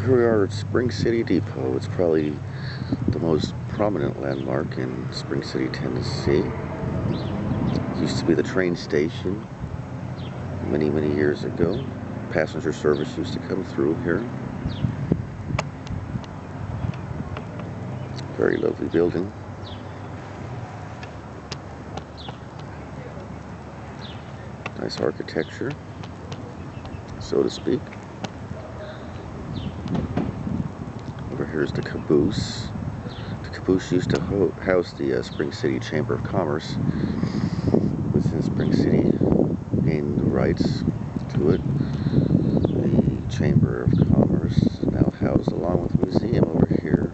Here we are at Spring City Depot. It's probably the most prominent landmark in Spring City, Tennessee. It used to be the train station many, many years ago. Passenger service used to come through here. Very lovely building. Nice architecture, so to speak. Over here is the caboose. The caboose used to house the Spring City Chamber of Commerce. Within Spring City, gained the rights to it. The Chamber of Commerce is now housed along with the museum over here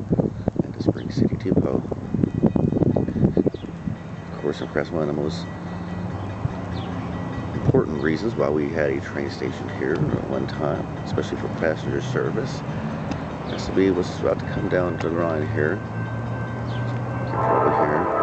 at the Spring City Depot. Of course, perhaps one of the most important reasons why we had a train station here at one time, especially for passenger service. SB was about to come down to the line here. You can probably hear.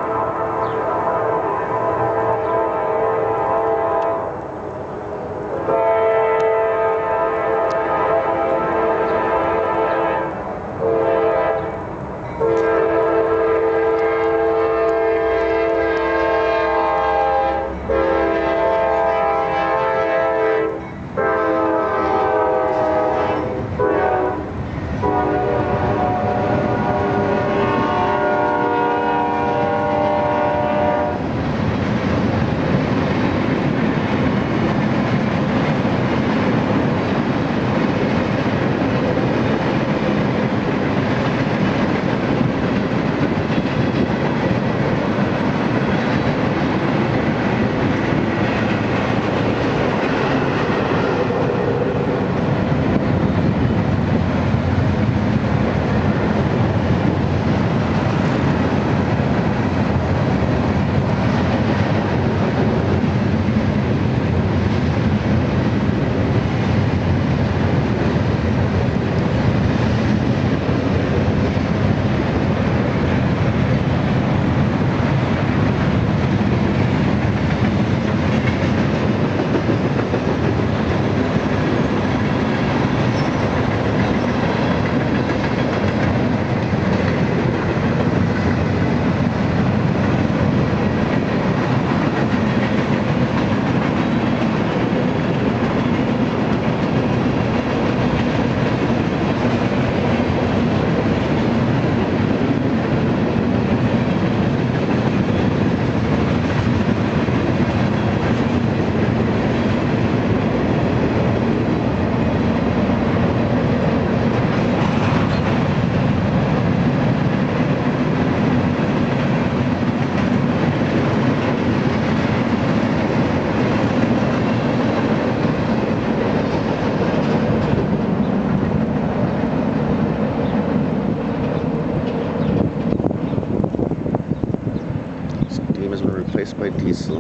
Steam has been replaced by diesel.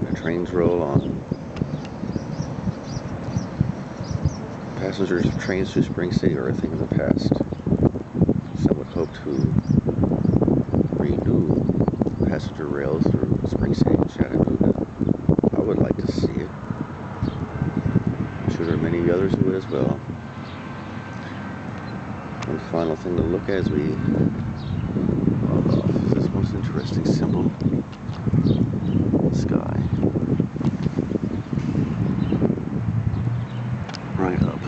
And trains roll on. Passengers of trains to Spring City are a thing of the past. Some would hope to renew passenger rails through Spring City and Chattanooga. I would like to see it. I'm sure there are many others who would as well. One final thing to look at as we this most interesting symbol, sky, right up.